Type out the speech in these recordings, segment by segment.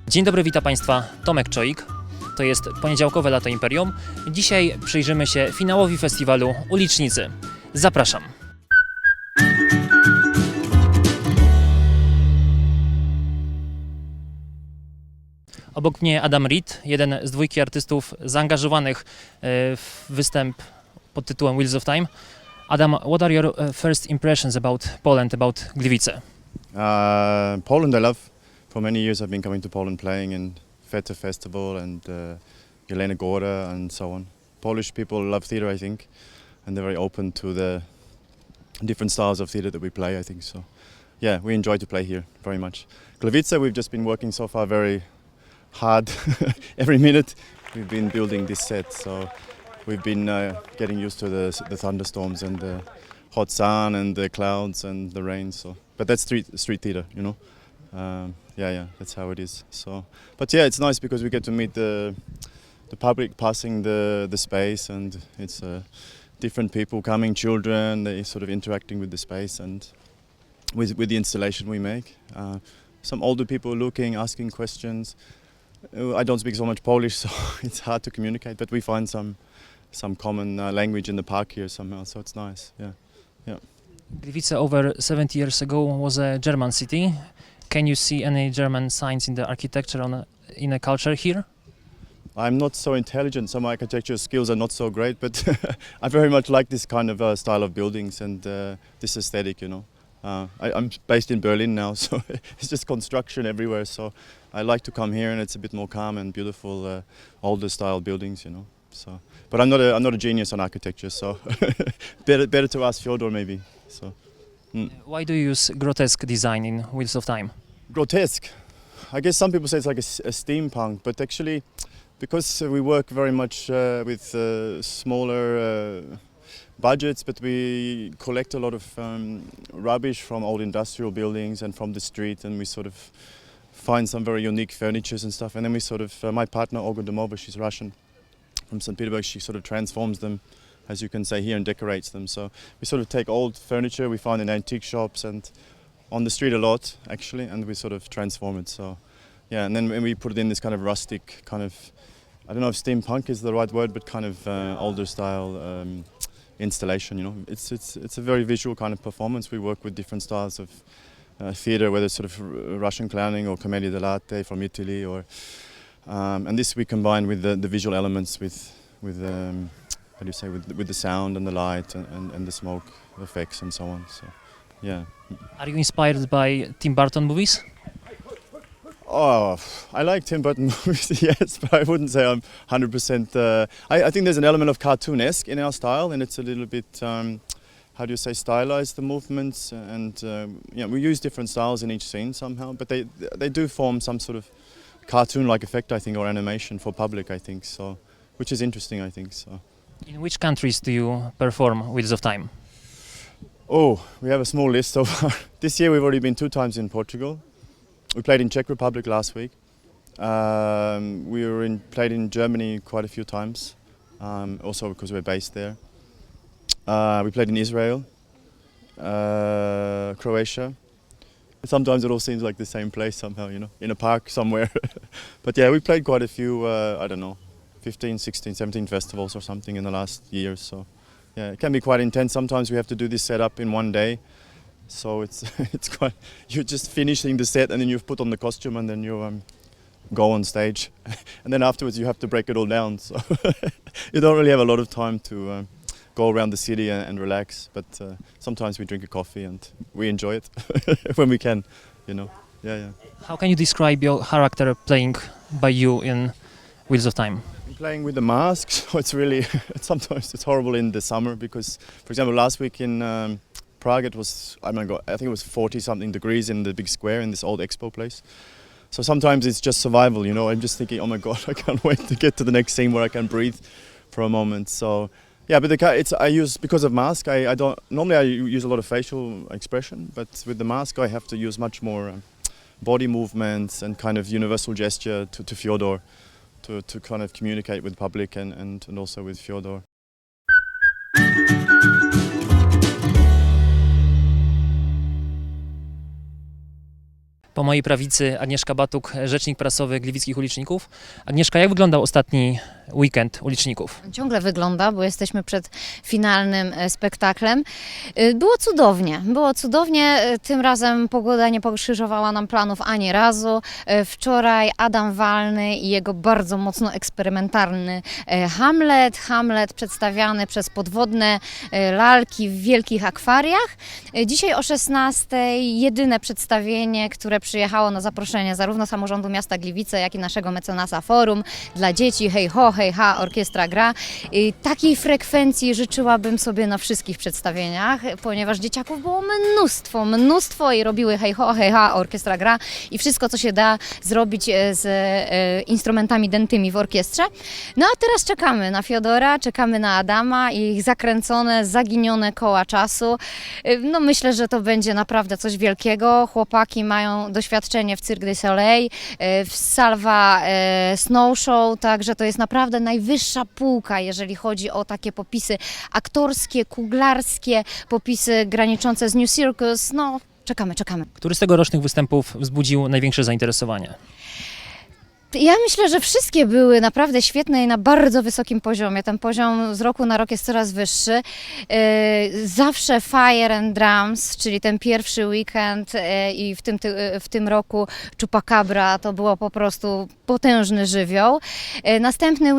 Dzień dobry, witam Państwa, Tomek Czoik. To jest poniedziałkowe Lato Imperium. Dzisiaj przyjrzymy się finałowi festiwalu Ulicznicy. Zapraszam. Obok mnie Adam Reed, jeden z dwójki artystów zaangażowanych w występ pod tytułem Wheels of Time. Adam, what are your first impressions about Poland, about Gliwice? Poland I love. For many years I've been coming to Poland playing in Fete Festival and Jelena Góra and so on. Polish people love theatre, I think, and they're very open to the different styles of theatre that we play, I think. So yeah, we enjoy to play here very much. Gliwice, we've just been working so far very hard. Every minute we've been building this set, so we've been getting used to the thunderstorms and the hot sun and the clouds and the rain. So, but that's street theatre, you know. Yeah, that's how it is. So, but yeah, it's nice because we get to meet the public passing the space, and it's different people coming, children, they sort of interacting with the space and with the installation we make. Some older people looking, asking questions. I don't speak so much Polish, so it's hard to communicate, but we find some common language in the park here somehow, so it's nice. Yeah. Gliwice over 70 years ago was a German city. Can you see any German signs in the architecture in a culture here? I'm not so intelligent, so my architecture skills are not so great, but I very much like this kind of style of buildings and this aesthetic, you know. I'm based in Berlin now, so it's just construction everywhere, so I like to come here and it's a bit more calm and beautiful older style buildings, you know. So, but I'm not a genius on architecture, so better to ask Fyodor maybe. So. Why do you use grotesque design in Wheels of Time? Grotesque. I guess some people say it's like a steampunk, but actually, because we work very much with smaller budgets, but we collect a lot of rubbish from old industrial buildings and from the street, and we sort of find some very unique furnitures and stuff, and then we sort of, my partner Olga Domova, she's Russian, from St. Petersburg, she sort of transforms them, as you can say here, and decorates them. So we sort of take old furniture we find in antique shops and on the street a lot actually, and we sort of transform it. So yeah, and then when we put it in this kind of rustic kind of, I don't know if steampunk is the right word, but kind of older style installation, you know. It's a very visual kind of performance. We work with different styles of theatre, whether it's sort of Russian clowning or commedia dell'arte from Italy, or and this we combine with the visual elements with how do you say, with the sound and the light and the smoke effects and so on. So, yeah. Are you inspired by Tim Burton movies? Oh, I like Tim Burton movies, yes, but I wouldn't say I'm 100%. I think there's an element of cartoonesque in our style, and it's a little bit, how do you say, stylized, the movements, and yeah, we use different styles in each scene somehow, but they do form some sort of cartoon-like effect, I think, or animation for public, I think, so, which is interesting, I think, so. In which countries do you perform Wheels of Time? Oh, we have a small list so far. This year we've already been 2 times in Portugal. We played in Czech Republic last week. Played in Germany quite a few times, also because we're based there. We played in Israel, Croatia. Sometimes it all seems like the same place somehow, you know, in a park somewhere. But yeah, we played quite a few, I don't know, 15, 16, 17 festivals or something in the last year. So yeah, it can be quite intense. Sometimes we have to do this setup in one day. So it's quite, you're just finishing the set and then you've put on the costume and then you go on stage. And then afterwards you have to break it all down. So you don't really have a lot of time to go around the city and relax. But sometimes we drink a coffee and we enjoy it when we can, you know. Yeah. How can you describe your character playing by you in Wheels of Time? Playing with the mask, so it's really, sometimes it's horrible in the summer because, for example, last week in Prague it was, I think it was 40 something degrees in the big square in this old expo place. So sometimes it's just survival, you know. I'm just thinking, oh my God, I can't wait to get to the next scene where I can breathe for a moment. So yeah, but I use, because of mask, I don't, normally I use a lot of facial expression, but with the mask I have to use much more body movements and kind of universal gesture to Fyodor, to kind of communicate with the public and also with Fyodor. Po mojej prawicy Agnieszka Batuk, rzecznik prasowy Gliwickich Uliczników. Agnieszka, jak wyglądał ostatni weekend Uliczników? Ciągle wygląda, bo jesteśmy przed finalnym spektaklem. Było cudownie, było cudownie. Tym razem pogoda nie pokrzyżowała nam planów ani razu. Wczoraj Adam Walny i jego bardzo mocno eksperymentalny Hamlet przedstawiany przez podwodne lalki w wielkich akwariach. Dzisiaj o 16:00 jedyne przedstawienie, które przyjechało na zaproszenie zarówno samorządu miasta Gliwice, jak i naszego mecenasa Forum dla dzieci. Hej ho, hej ha, orkiestra gra. Takiej frekwencji życzyłabym sobie na wszystkich przedstawieniach, ponieważ dzieciaków było mnóstwo i robiły hej ho, hej ha, orkiestra gra i wszystko, co się da zrobić z instrumentami dętymi w orkiestrze. No a teraz czekamy na Fyodora, czekamy na Adama i ich zakręcone, zaginione koła czasu. No myślę, że to będzie naprawdę coś wielkiego. Chłopaki mają doświadczenie w Cirque du Soleil, w Salva Snow Show, także to jest naprawdę najwyższa półka, jeżeli chodzi o takie popisy aktorskie, kuglarskie, popisy graniczące z New Circus. No, czekamy. Który z tegorocznych występów wzbudził największe zainteresowanie? Ja myślę, że wszystkie były naprawdę świetne i na bardzo wysokim poziomie. Ten poziom z roku na rok jest coraz wyższy. Zawsze Fire and Drums, czyli ten pierwszy weekend i w tym roku Chupacabra, to było po prostu potężny żywioł. Następny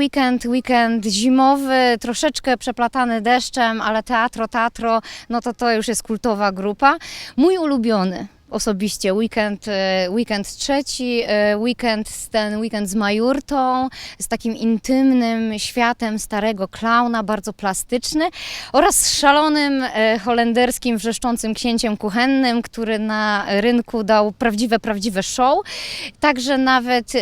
weekend zimowy, troszeczkę przeplatany deszczem, ale teatro, no to już jest kultowa grupa. Mój ulubiony osobiście weekend trzeci, weekend z Majurtą, z takim intymnym światem starego klauna, bardzo plastyczny, oraz z szalonym holenderskim wrzeszczącym księciem kuchennym, który na rynku dał prawdziwe show. Także nawet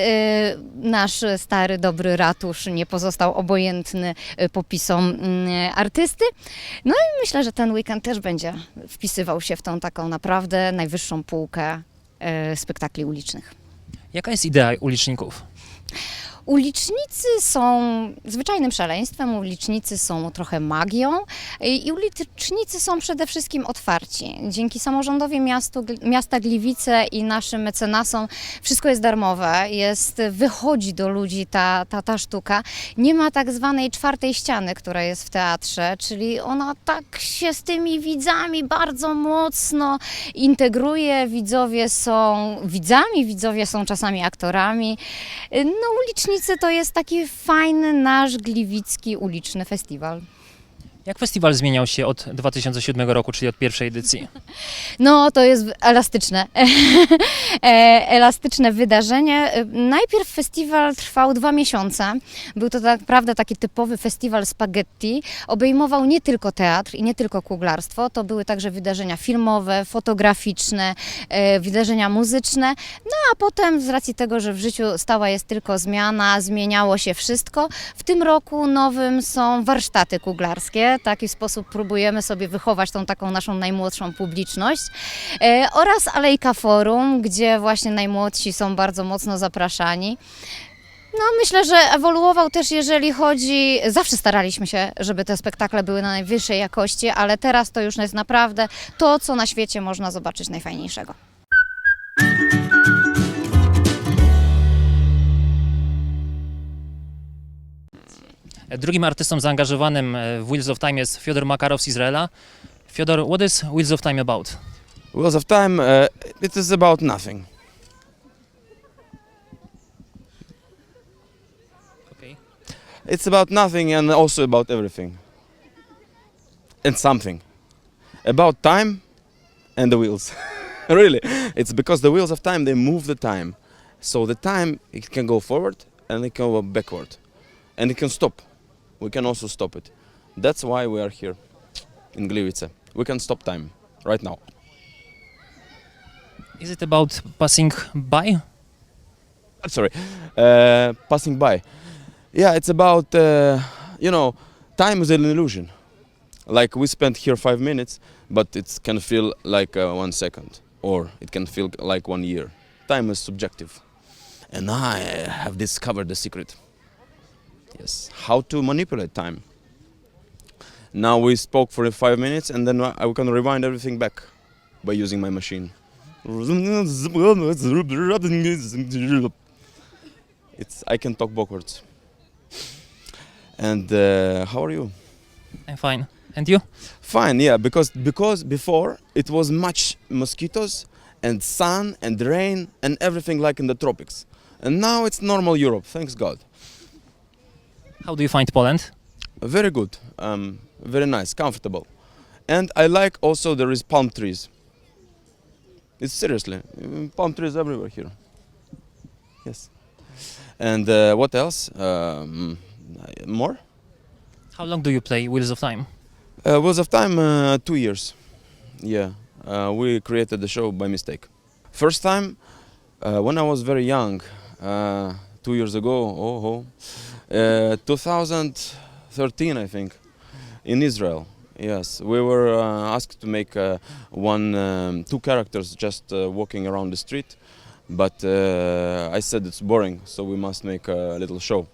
nasz stary, dobry ratusz nie pozostał obojętny popisom artysty. No i myślę, że ten weekend też będzie wpisywał się w tą taką naprawdę najwyższą półkę spektakli ulicznych. Jaka jest idea Uliczników? Ulicznicy są zwyczajnym szaleństwem, ulicznicy są trochę magią i ulicznicy są przede wszystkim otwarci. Dzięki samorządowi miasta Gliwice i naszym mecenasom wszystko jest darmowe, wychodzi do ludzi ta sztuka. Nie ma tak zwanej czwartej ściany, która jest w teatrze, czyli ona tak się z tymi widzami bardzo mocno integruje. Widzowie są widzami, widzowie są czasami aktorami. No, ulicznicy to jest taki fajny nasz gliwicki uliczny festiwal. Jak festiwal zmieniał się od 2007 roku, czyli od pierwszej edycji? No, to jest elastyczne. Elastyczne wydarzenie. Najpierw festiwal trwał 2 miesiące. Był to tak naprawdę taki typowy festiwal spaghetti. Obejmował nie tylko teatr i nie tylko kuglarstwo. To były także wydarzenia filmowe, fotograficzne, wydarzenia muzyczne. No a potem z racji tego, że w życiu stała jest tylko zmiana, zmieniało się wszystko. W tym roku nowym są warsztaty kuglarskie. W taki sposób próbujemy sobie wychować tą taką naszą najmłodszą publiczność. Oraz Alejka Forum, gdzie właśnie najmłodsi są bardzo mocno zapraszani. No, myślę, że ewoluował też, jeżeli chodzi... Zawsze staraliśmy się, żeby te spektakle były na najwyższej jakości, ale teraz to już jest naprawdę to, co na świecie można zobaczyć najfajniejszego. Drugim artystą zaangażowanym w Wheels of Time jest Fyodor Makarow z Izraela. Fyodor, what is Wheels of Time about? Wheels of Time, it is about nothing. Okay. It's about nothing and also about everything. And something. About time and the wheels. Really. It's because the wheels of time, they move the time. So the time, it can go forward and it can go backward. And it can stop. We can also stop it. That's why we are here in Gliwice. We can stop time right now. Is it about passing by? Sorry, passing by. Yeah, it's about, time is an illusion. Like we spent here 5 minutes, but it can feel like 1 second, or it can feel like 1 year. time is subjective. And I have discovered the secret. Yes, how to manipulate time. Now we spoke for 5 minutes and then I can rewind everything back by using my machine. I can talk backwards. And how are you? I'm fine. And you? Fine, yeah, because before it was much mosquitoes and sun and rain and everything like in the tropics. And now it's normal Europe, thanks God. How do you find Poland? Very good, very nice, comfortable. And I like also there is palm trees. It's seriously, palm trees everywhere here. Yes. And what else? More? How long do you play Wheels of Time? Wheels of Time, 2 years. Yeah, we created the show by mistake. First time, when I was very young, 2 years ago, 2013 I think, in Israel. Yes, we were asked to make two characters just walking around the street, but I said it's boring, so we must make a little show.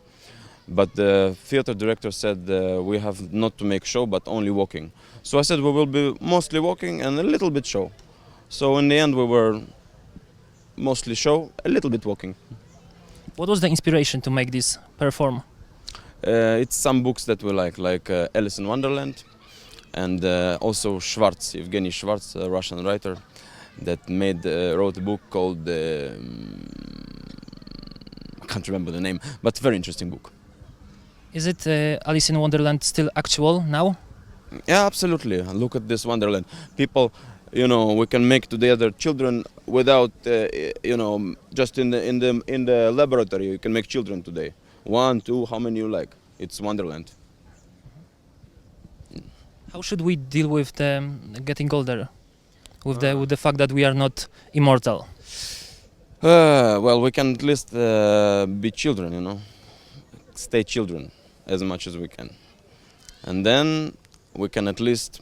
But the theater director said we have not to make show, but only walking. So I said we will be mostly walking and a little bit show. So in the end we were mostly show, a little bit walking. What was the inspiration to make this perform? It's some books that we like Alice in Wonderland, and also Schwartz, Evgeny Schwartz, a Russian writer, that wrote a book called, I can't remember the name, but very interesting book. Is it Alice in Wonderland still actual now? Yeah, absolutely. Look at this Wonderland. People, we can make together children without, just in the laboratory. You can make children today. 1, 2, how many you like? It's Wonderland. How should we deal with the getting older? With the fact that we are not immortal? Well, we can at least be children, stay children as much as we can. And then we can at least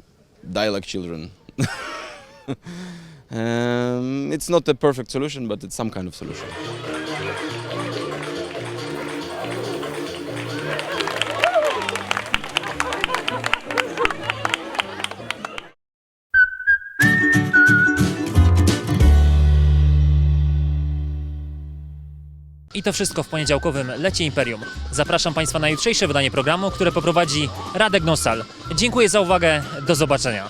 die like children. It's not a perfect solution, but it's some kind of solution. I to wszystko w poniedziałkowym Lecie Imperium. Zapraszam Państwa na jutrzejsze wydanie programu, które poprowadzi Radek Nosal. Dziękuję za uwagę, do zobaczenia.